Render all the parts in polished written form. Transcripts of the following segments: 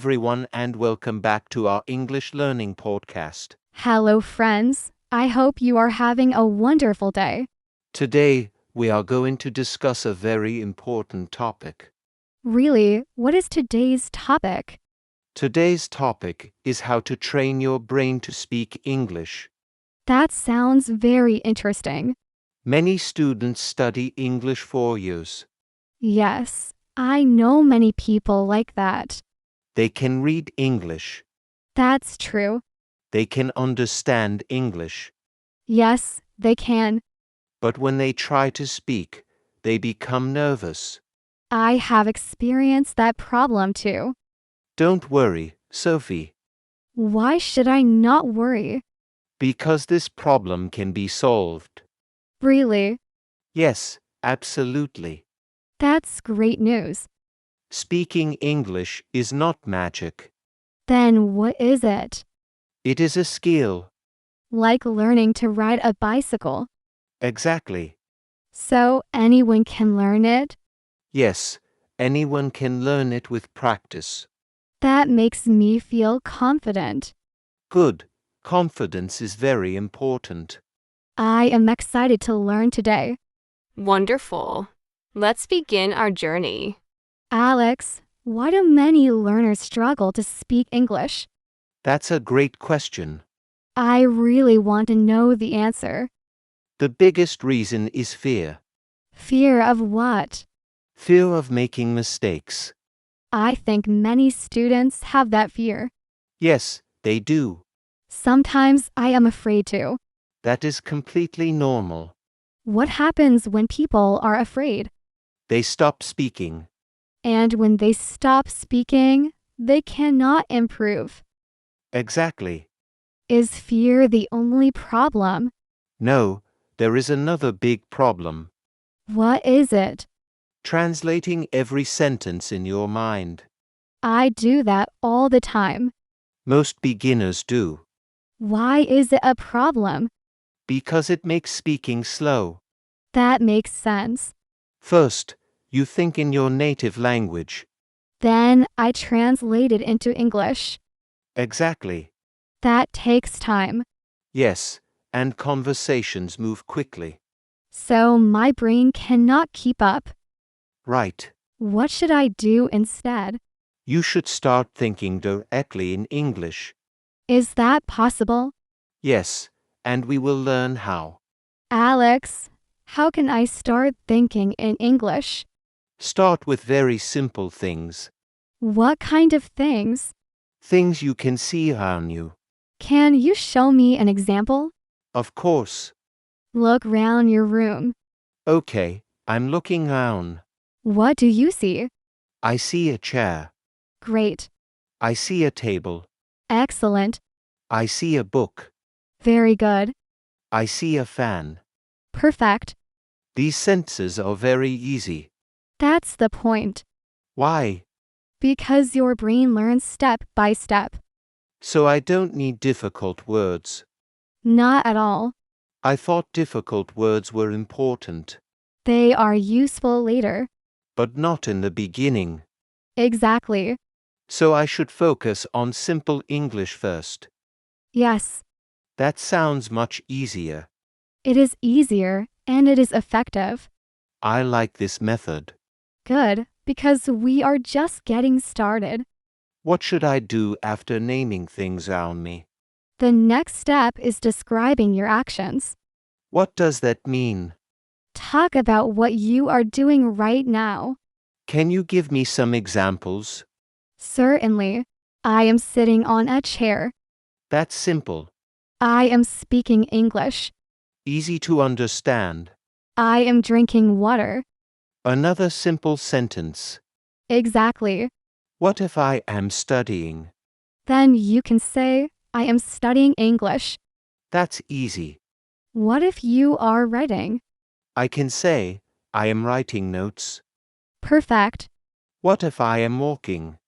everyone, and welcome back to our English Learning Podcast. Hello, friends. I hope you are having a wonderful day. Today, we are going to discuss a very important topic. Really, what is today's topic? Today's topic is how to train your brain to speak English. That sounds very interesting. Many students study English for years. Yes, I know many people like that. They can read English. That's true. They can understand English. Yes, they can. But when they try to speak, they become nervous. I have experienced that problem too. Don't worry, Sophie, Why should I not worry? because this problem can be solved. Really? Yes, absolutely. That's great news. Speaking English is not magic. Then what is it? It is a skill. Like learning to ride a bicycle. Exactly. So anyone can learn it? Yes, anyone can learn it with practice. That makes me feel confident. Good. Confidence is very important. I am excited to learn today. Wonderful. Let's begin our journey. Alex, why do many learners struggle to speak English? That's a great question. I really want to know the answer. The biggest reason is fear. Fear of what? Fear of making mistakes. I think many students have that fear. Yes, they do. Sometimes I am afraid to. That is completely normal. What happens when people are afraid? They stop speaking. And when they stop speaking, they cannot improve. Exactly. Is fear the only problem? No, there is another big problem. What is it? Translating every sentence in your mind. I do that all the time. Most beginners do. Why is it a problem? Because it makes speaking slow. That makes sense. First, you think in your native language. Then I translate it into English. Exactly. That takes time. Yes, and conversations move quickly. So my brain cannot keep up. Right. What should I do instead? You should start thinking directly in English. Is that possible? Yes, and we will learn how. Alex, how can I start thinking in English? Start with very simple things. What kind of things? Things you can see around you. Can you show me an example? Of course. Look round your room. Okay, I'm looking around. What do you see? I see a chair. Great. I see a table. Excellent. I see a book. Very good. I see a fan. Perfect. These sentences are very easy. That's the point. Why? Because your brain learns step by step. So I don't need difficult words. Not at all. I thought difficult words were important, They are useful later. but not in the beginning. Exactly. So I should focus on simple English first. Yes, That sounds much easier. it is easier and it is effective. I like this method. Good, because we are just getting started. What should I do after naming things around me? The next step is describing your actions. What does that mean? Talk about what you are doing right now. Can you give me some examples? Certainly. I am sitting on a chair. That's simple. I am speaking English. Easy to understand. I am drinking water. Another simple sentence. Exactly. What if I am studying? Then you can say, I am studying English. That's easy. What if you are writing? I can say, I am writing notes. Perfect. What if I am walking?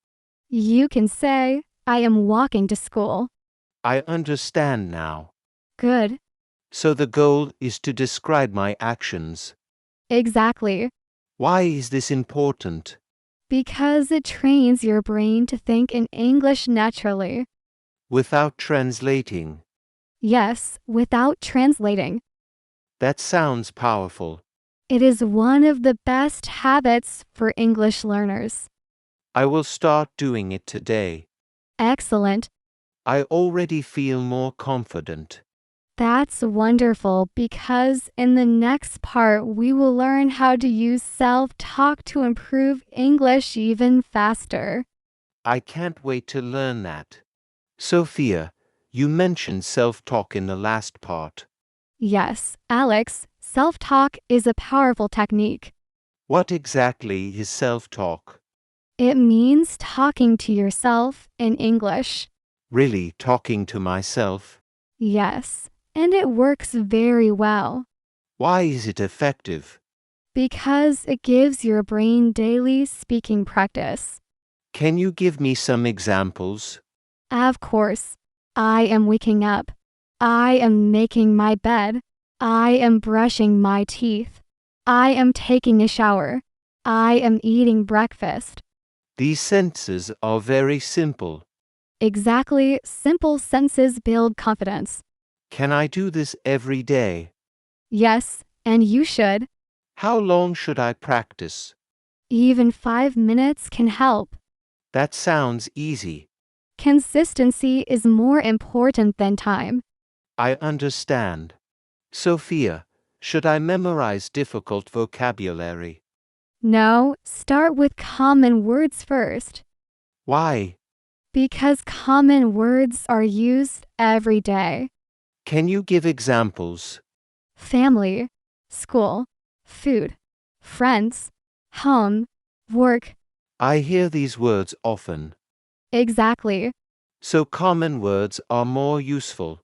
You can say, I am walking to school. I understand now. Good. So the goal is to describe my actions. Exactly. Why is this important? Because it trains your brain to think in English naturally. Without translating. Yes, without translating. That sounds powerful. It is one of the best habits for English learners. I will start doing it today. Excellent. I already feel more confident. That's wonderful because in the next part we will learn how to use self-talk to improve English even faster. I can't wait to learn that. Sophia, you mentioned self-talk in the last part. Yes, Alex, self-talk is a powerful technique. What exactly is self-talk? It means talking to yourself in English. Really talking to myself? Yes, and it works very well. Why is it effective? Because it gives your brain daily speaking practice. Can you give me some examples? Of course, I am waking up. I am making my bed. I am brushing my teeth. I am taking a shower. I am eating breakfast. These sentences are very simple. Exactly, simple sentences build confidence. Can I do this every day? Yes, and you should. How long should I practice? Even 5 minutes can help. That sounds easy. Consistency is more important than time. I understand. Sophia, should I memorize difficult vocabulary? No, start with common words first. Why? Because common words are used every day. Can you give examples? Family, school, food, friends, home, work. I hear these words often. Exactly. So common words are more useful.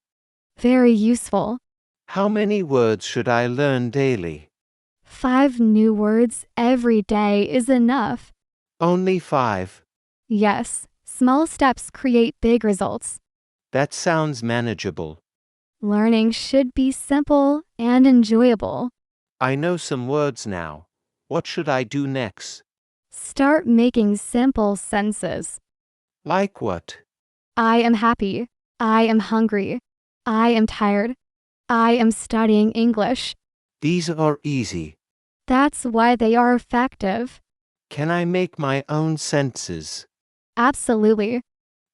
Very useful. How many words should I learn daily? 5 new words every day is enough. Only 5. Yes, small steps create big results. That sounds manageable. Learning should be simple and enjoyable. I know some words now. What should I do next? Start making simple sentences. Like what? I am happy. I am hungry. I am tired. I am studying English. These are easy. That's why they are effective. Can I make my own sentences? Absolutely.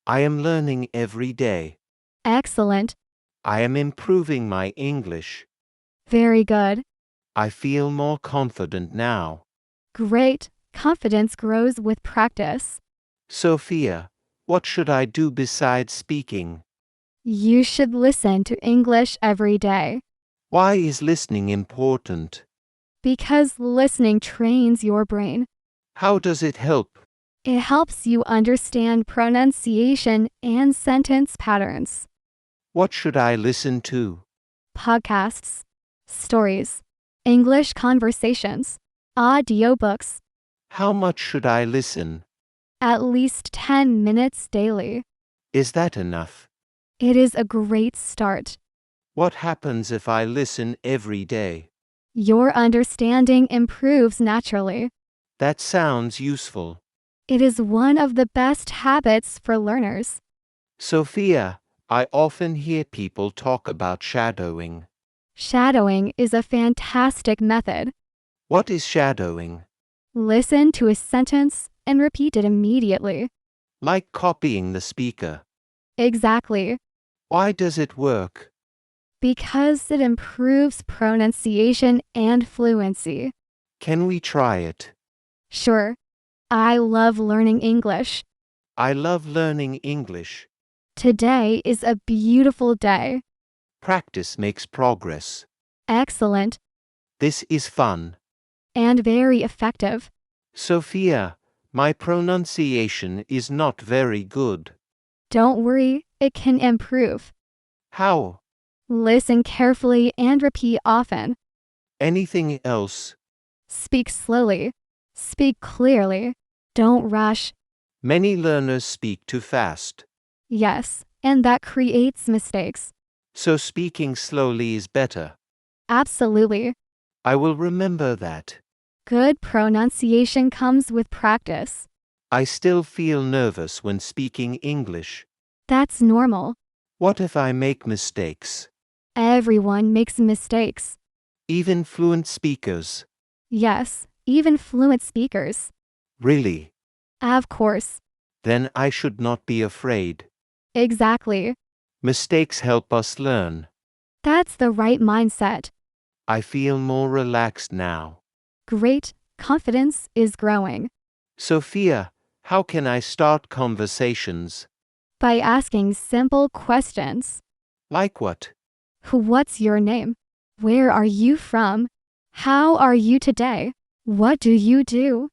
I am learning every day. Excellent. I am improving my English. Very good. I feel more confident now. Great. Confidence grows with practice. Sophia, what should I do besides speaking? You should listen to English every day. Why is listening important? Because listening trains your brain. How does it help? It helps you understand pronunciation and sentence patterns. What should I listen to? Podcasts, stories, English conversations, audiobooks. How much should I listen? At least 10 minutes daily. Is that enough? It is a great start. What happens if I listen every day? Your understanding improves naturally. That sounds useful. It is one of the best habits for learners. Sophia, I often hear people talk about shadowing. Shadowing is a fantastic method. What is shadowing? Listen to a sentence and repeat it immediately. Like copying the speaker. Exactly. Why does it work? Because it improves pronunciation and fluency. Can we try it? Sure. I love learning English. I love learning English. Today is a beautiful day. Practice makes progress. Excellent. This is fun. And very effective. Sophia, my pronunciation is not very good. Don't worry, it can improve. How? Listen carefully and repeat often. Anything else? Speak slowly. Speak clearly. Don't rush. Many learners speak too fast. Yes, and that creates mistakes. So speaking slowly is better. Absolutely. I will remember that. Good pronunciation comes with practice. I still feel nervous when speaking English. That's normal. What if I make mistakes? Everyone makes mistakes. Even fluent speakers. Yes, even fluent speakers. Really? Of course. Then I should not be afraid. Exactly. Mistakes help us learn. That's the right mindset. I feel more relaxed now. Great, confidence is growing. Sophia, how can I start conversations? By asking simple questions. Like what? What's your name? Where are you from? How are you today? What do you do?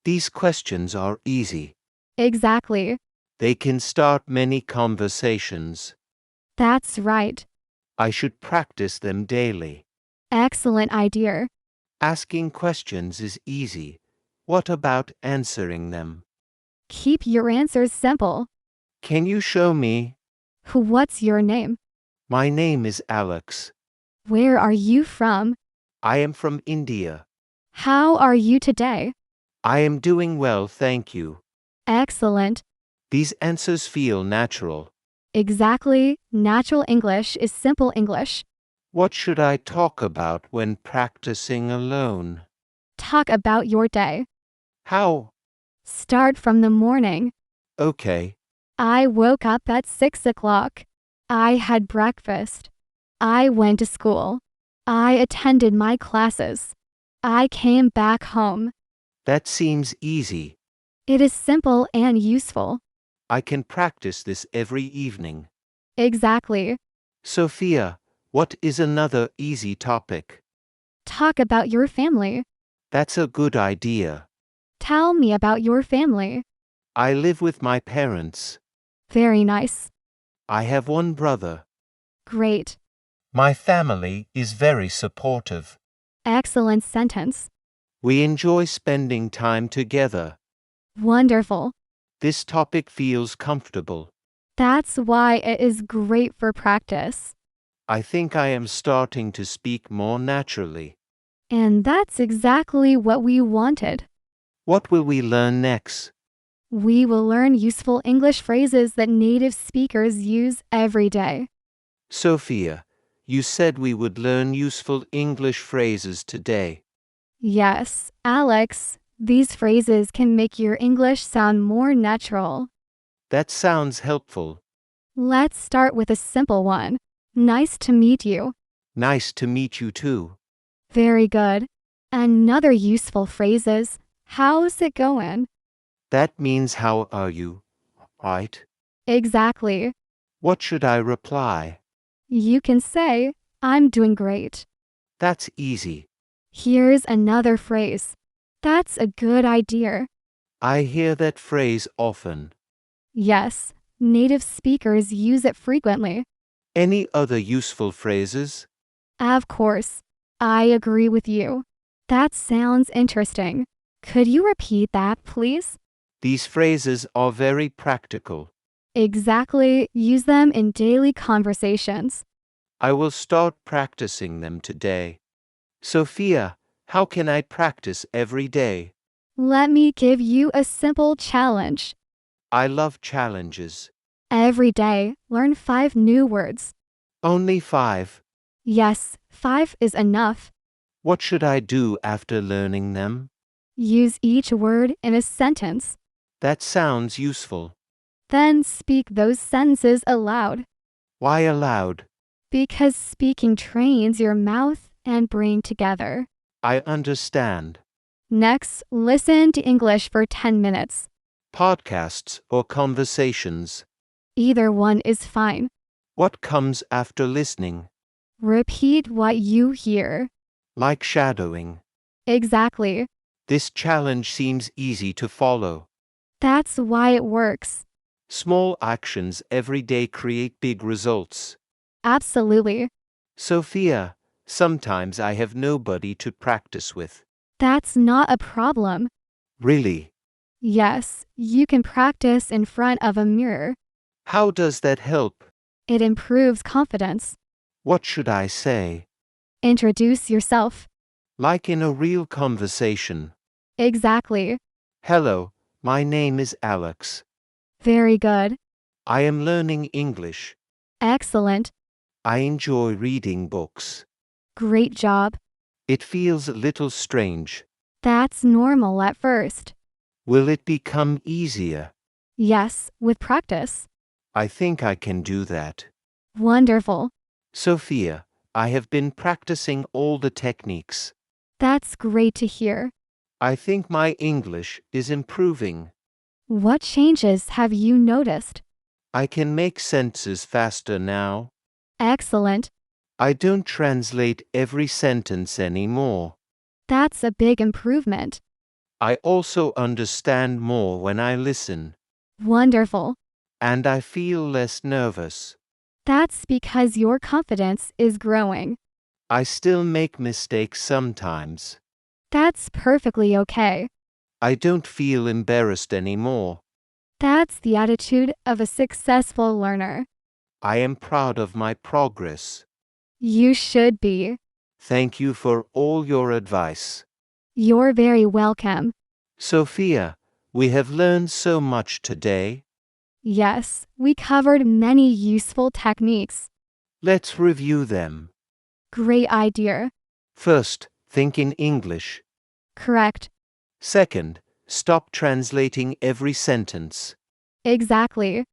These questions are easy. Exactly. They can start many conversations. That's right. I should practice them daily. Excellent idea. Asking questions is easy. What about answering them? Keep your answers simple. Can you show me? What's your name? My name is Alex. Where are you from? I am from India. How are you today? I am doing well, thank you. Excellent. These answers feel natural. Exactly. Natural English is simple English. What should I talk about when practicing alone? Talk about your day. How? Start from the morning. Okay. I woke up at 6 o'clock. I had breakfast. I went to school. I attended my classes. I came back home. That seems easy. It is simple and useful. I can practice this every evening. Exactly. Sophia, what is another easy topic? Talk about your family. That's a good idea. Tell me about your family. I live with my parents. Very nice. I have one brother. Great. My family is very supportive. Excellent sentence. We enjoy spending time together. Wonderful. This topic feels comfortable. That's why it is great for practice. I think I am starting to speak more naturally. And that's exactly what we wanted. What will we learn next? We will learn useful English phrases that native speakers use every day. Sophia, you said we would learn useful English phrases today. Yes, Alex, these phrases can make your English sound more natural. That sounds helpful. Let's start with a simple one. Nice to meet you. Nice to meet you too. Very good. Another useful phrase is, how's it going? That means how are you, right? Exactly. What should I reply? You can say, I'm doing great. That's easy. Here's another phrase. That's a good idea. I hear that phrase often. Yes, native speakers use it frequently. Any other useful phrases? Of course. I agree with you. That sounds interesting. Could you repeat that, please? These phrases are very practical. Exactly. Use them in daily conversations. I will start practicing them today. Sophia, how can I practice every day? Let me give you a simple challenge. I love challenges. Every day, learn 5 new words. Only 5. Yes, 5 is enough. What should I do after learning them? Use each word in a sentence. That sounds useful. Then speak those sentences aloud. Why aloud? Because speaking trains your mouth and brain together. I understand. Next, listen to English for 10 minutes. Podcasts or conversations. Either one is fine. What comes after listening? Repeat what you hear. Like shadowing. Exactly. This challenge seems easy to follow. That's why it works. Small actions every day create big results. Absolutely. Sophia, sometimes I have nobody to practice with. That's not a problem. Really? Yes, you can practice in front of a mirror. How does that help? It improves confidence. What should I say? Introduce yourself. like in a real conversation. Exactly. Hello, my name is Alex. Very good. I am learning English. Excellent. I enjoy reading books. Great job. It feels a little strange. That's normal at first. Will it become easier? Yes, with practice. I think I can do that. Wonderful. Sophia, I have been practicing all the techniques. That's great to hear. I think my English is improving. What changes have you noticed? I can make sentences faster now. Excellent. I don't translate every sentence anymore. That's a big improvement. I also understand more when I listen. Wonderful. And I feel less nervous. That's because your confidence is growing. I still make mistakes sometimes. That's perfectly okay. I don't feel embarrassed anymore. That's the attitude of a successful learner. I am proud of my progress. You should be. Thank you for all your advice. You're very welcome. Sophia, we have learned so much today. Yes, we covered many useful techniques. Let's review them. Great idea. First, think in English. Correct. Second, stop translating every sentence. Exactly.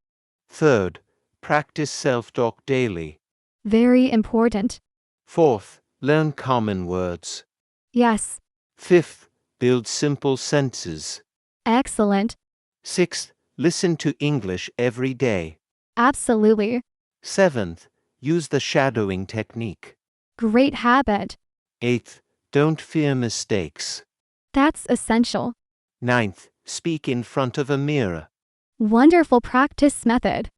Third, practice self-talk daily. Very important. Fourth, learn common words. Yes. Fifth, build simple sentences. Excellent. Sixth, listen to English every day. Absolutely. Seventh, use the shadowing technique. Great habit. Eighth, don't fear mistakes. That's essential. Ninth, speak in front of a mirror. Wonderful practice method.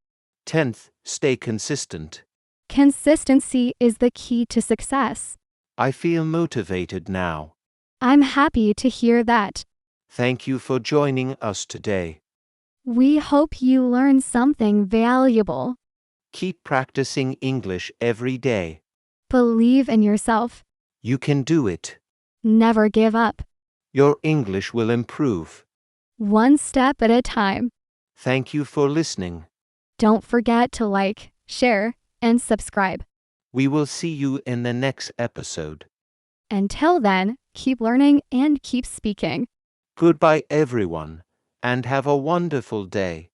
10th, stay consistent. Consistency is the key to success. I feel motivated now. I'm happy to hear that. Thank you for joining us today. We hope you learn something valuable. Keep practicing English every day. Believe in yourself. You can do it. Never give up. Your English will improve. One step at a time. Thank you for listening. Don't forget to like, share, and subscribe. We will see you in the next episode. Until then, keep learning and keep speaking. Goodbye, everyone, and have a wonderful day.